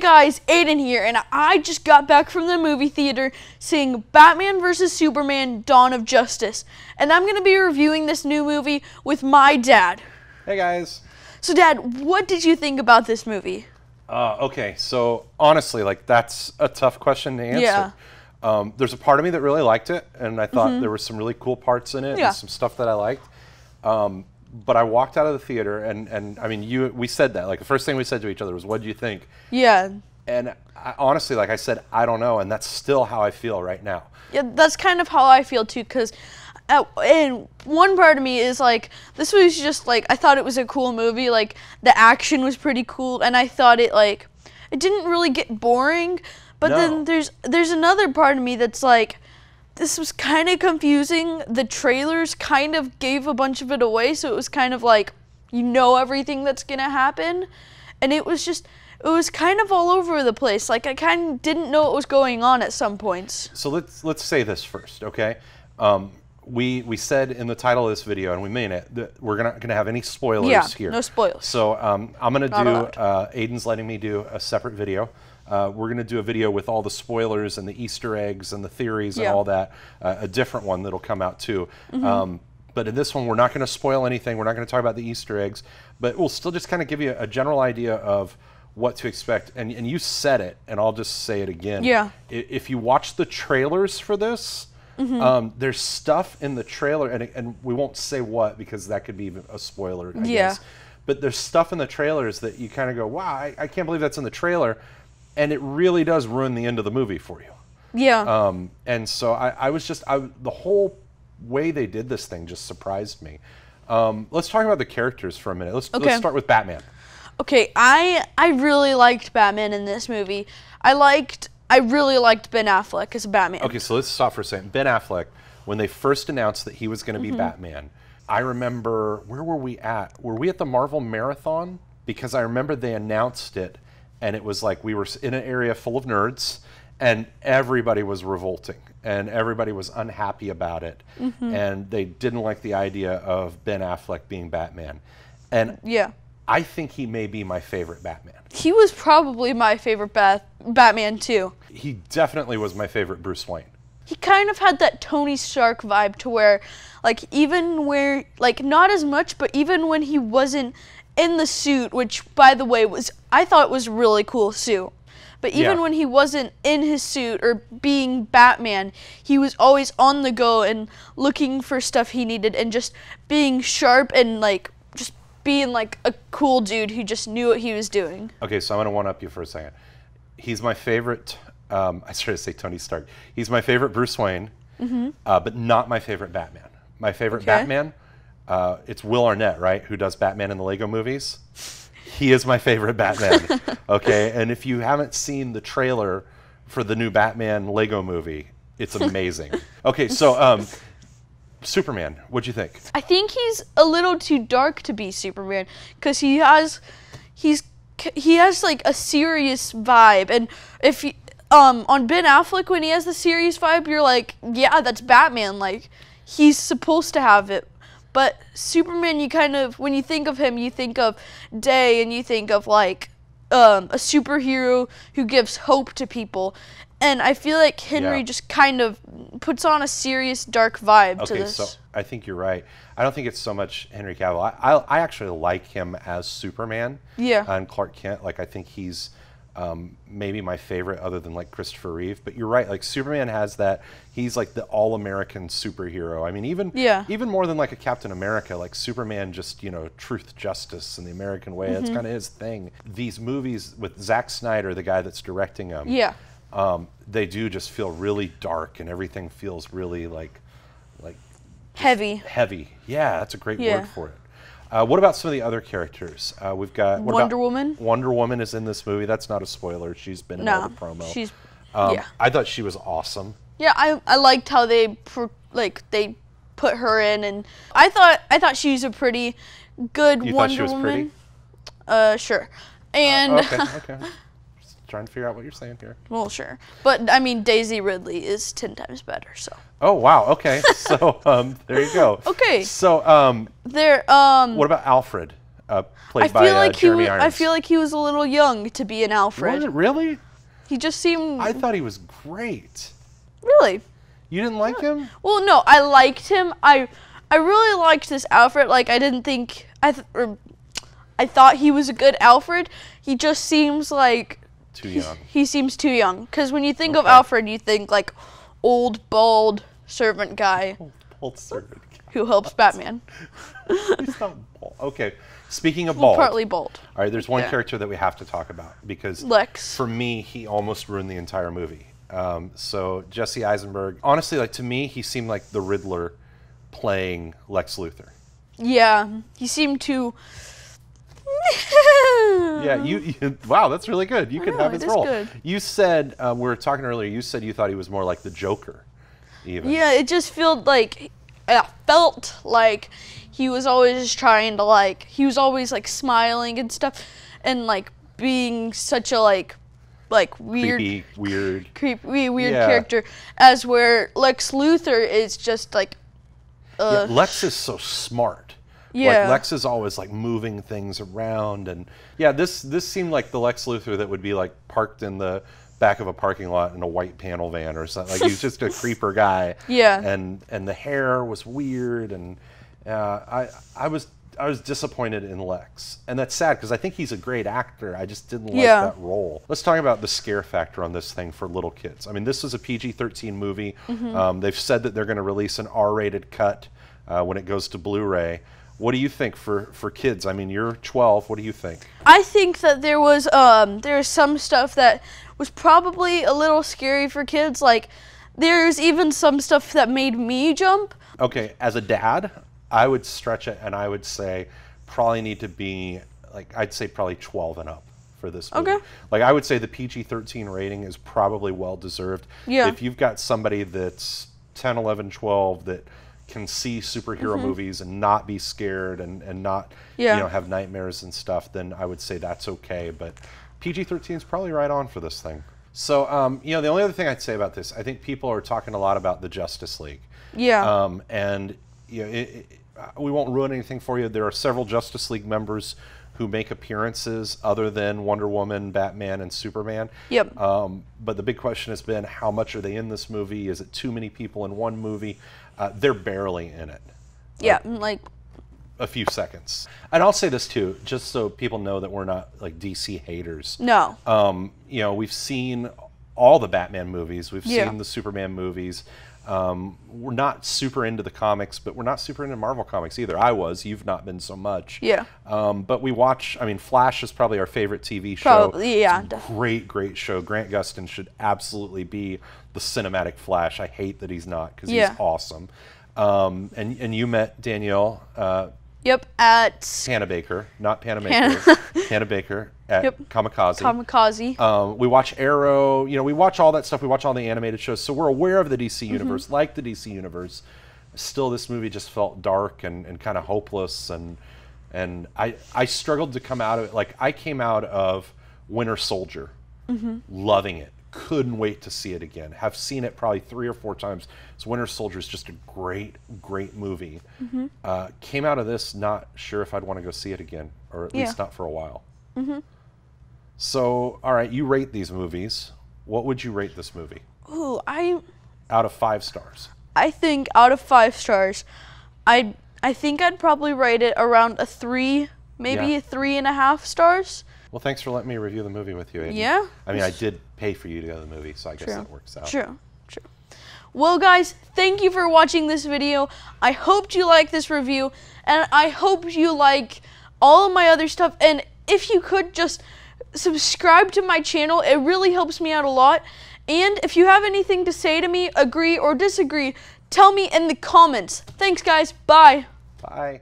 guys, Aiden here, and I just got back from the movie theater seeing Batman vs. Superman: Dawn of Justice. And I'm going to be reviewing this new movie with my dad. Hey guys. So Dad, what did you think about this movie? Okay, so honestly, like that's a tough question to answer. Yeah. There's a part of me that really liked it, and I thought there were some really cool parts in it, and some stuff that I liked. But I walked out of the theater, and I mean, we said that. Like, the first thing we said to each other was, what do you think? Yeah. And honestly, like I said, I don't know, and that's still how I feel right now. Yeah, that's kind of how I feel too, because and one part of me is like, this was just like, I thought it was a cool movie, like, the action was pretty cool, and I thought it didn't really get boring, but then there's another part of me that's like, this was kind of confusing. The trailers kind of gave a bunch of it away, so it was kind of like, you know everything that's gonna happen, and it was kind of all over the place. Like, I kind of didn't know what was going on at some points. So let's say this first, okay? We said in the title of this video, and we mean it, that we're not gonna have any spoilers here. Yeah, no spoilers. So I'm gonna Aiden's letting me do a separate video. We're going to do a video with all the spoilers and the Easter eggs and the theories and all that, a different one that'll come out too. But in this one, we're not going to spoil anything. We're not going to talk about the Easter eggs, but we'll still just kind of give you a general idea of what to expect. And you said it, and I'll just say it again. Yeah. If you watch the trailers for this, there's stuff in the trailer, and we won't say what because that could be a spoiler, I guess. But there's stuff in the trailers that you kind of go, wow, I can't believe that's in the trailer. And it really does ruin the end of the movie for you. Yeah. And so the whole way they did this thing just surprised me. Let's talk about the characters for a minute. Let's start with Batman. Okay, I really liked Batman in this movie. I really liked Ben Affleck as Batman. Okay, so let's stop for a second. Ben Affleck, when they first announced that he was going to be Batman, I remember, where were we at? Were we at the Marvel Marathon? Because I remember they announced it, and it was like we were in an area full of nerds, and everybody was revolting, and everybody was unhappy about it, and they didn't like the idea of Ben Affleck being Batman. And I think he may be my favorite Batman. He was probably my favorite Batman too. He definitely was my favorite Bruce Wayne. He kind of had that Tony Stark vibe to where, like, not as much, but even when he wasn't in the suit, which, by the way, I thought was a really cool suit. But even when he wasn't in his suit or being Batman, he was always on the go and looking for stuff he needed and just being sharp and, like, just being, like, a cool dude who just knew what he was doing. Okay, so I'm going to one-up you for a second. He's my favorite, I started to say Tony Stark. He's my favorite Bruce Wayne, but not my favorite Batman. My favorite Batman, it's Will Arnett, right, who does Batman in the Lego movies. He is my favorite Batman, okay? And if you haven't seen the trailer for the new Batman Lego movie, it's amazing. Okay, so Superman, what'd you think? I think he's a little too dark to be Superman because he has like a serious vibe, and if on Ben Affleck, when he has the serious vibe, you're like, yeah, that's Batman. Like, he's supposed to have it. But Superman, you kind of, when you think of him, you think of day, and you think of, like, a superhero who gives hope to people. And I feel like Henry just kind of puts on a serious, dark vibe to this. Okay, so I think you're right. I don't think it's so much Henry Cavill. I actually like him as Superman and Clark Kent. Like, I think he's maybe my favorite other than, like, Christopher Reeve. But you're right, like, Superman has that, he's like the all-American superhero. I mean, even more than like a Captain America, like Superman just, you know, truth, justice, and the American way, that's kind of his thing. These movies with Zack Snyder, the guy that's directing them, they do just feel really dark, and everything feels really like heavy. Yeah, that's a great word for it. What about some of the other characters? We've got Wonder Woman. Wonder Woman is in this movie. That's not a spoiler. She's been in all the promo. She's I thought she was awesome. Yeah, I liked how they put her in, and I thought she was a pretty good You Wonder thought she was Woman. Pretty? Sure. And okay. Just trying to figure out what you're saying here. well, sure. But I mean, Daisy Ridley is 10 times better. So. Oh wow. Okay. So there you go. Okay. So what about Alfred? played by Jeremy Irons. I feel like he was a little young to be an Alfred. Was it really? He just seemed... I thought he was great. Really? You didn't like him? Well, no, I liked him. I really liked this Alfred. Like, I didn't think... I thought he was a good Alfred. He just seems like... Too young. He seems too young. Because when you think of Alfred, you think, like, old, bald servant guy. Old, bald servant guy. Who helps Batman. He's not bald. Okay. Speaking of bald. Partly bald. All right, there's one character that we have to talk about. Because Lex. For me, he almost ruined the entire movie. So Jesse Eisenberg, honestly, like, to me, he seemed like the Riddler playing Lex Luthor. Yeah, he seemed to... Yeah, wow, that's really good. You could have his role. Good. You said, we were talking earlier, you said you thought he was more like the Joker, even. Yeah, it just felt like he was always trying to, like, he was always, like, smiling and stuff, and, like, being such a, like weird, creepy, weird character, as where Lex Luthor is just like. Lex is so smart. Yeah. Like, Lex is always like moving things around, and yeah, this seemed like the Lex Luthor that would be like parked in the back of a parking lot in a white panel van or something. Like, he's just a creeper guy. Yeah. And the hair was weird, and I was disappointed in Lex, and that's sad because I think he's a great actor. I just didn't like that role. Let's talk about the scare factor on this thing for little kids. I mean, this is a PG-13 movie. They've said that they're going to release an R-rated cut when it goes to Blu-ray. What do you think for kids? I mean, you're 12. What do you think? I think that there was some stuff that was probably a little scary for kids. Like, there's even some stuff that made me jump. Okay, as a dad, I would stretch it and I would say probably need to be, like, I'd say probably 12 and up for this movie. Okay. Like, I would say the PG-13 rating is probably well-deserved. Yeah. If you've got somebody that's 10, 11, 12 that can see superhero movies and not be scared and not have nightmares and stuff, then I would say that's okay. But PG-13 is probably right on for this thing. So, the only other thing I'd say about this, I think people are talking a lot about the Justice League. Yeah. And we won't ruin anything for you. There are several Justice League members who make appearances other than Wonder Woman, Batman, and Superman. Yep. But the big question has been, how much are they in this movie? Is it too many people in one movie? They're barely in it. Yeah, like a few seconds. And I'll say this too, just so people know that we're not like DC haters. No. We've seen all the Batman movies. We've seen the Superman movies. We're not super into the comics, but we're not super into Marvel comics either. I was. You've not been so much. Yeah. But we watch, I mean, Flash is probably our favorite TV show. Probably, yeah. It's a great, great show. Grant Gustin should absolutely be the cinematic Flash. I hate that he's not, because he's awesome. And you met Danielle. Yep, at Hannah Baker, not Panamaker. Hannah Baker at Kamikaze. Kamikaze. We watch Arrow. We watch all that stuff. We watch all the animated shows, so we're aware of the DC universe. Like the DC universe, still this movie just felt dark and kind of hopeless. And I struggled to come out of it. Like, I came out of Winter Soldier, loving it. Couldn't wait to see it again. Have seen it probably 3 or 4 times. So Winter Soldier is just a great, great movie. Came out of this not sure if I'd want to go see it again, or at least not for a while. So, all right, you rate these movies. What would you rate this movie? Ooh, out of 5 stars. I think out of 5 stars, I think I'd probably rate it around a 3, maybe a 3.5 stars. Well, thanks for letting me review the movie with you, Aiden. Yeah. I mean, I did pay for you to go to the movie, so I guess that works out. True. Well, guys, thank you for watching this video. I hope you like this review, and I hope you like all of my other stuff. And if you could just subscribe to my channel, it really helps me out a lot. And if you have anything to say to me, agree or disagree, tell me in the comments. Thanks, guys. Bye. Bye.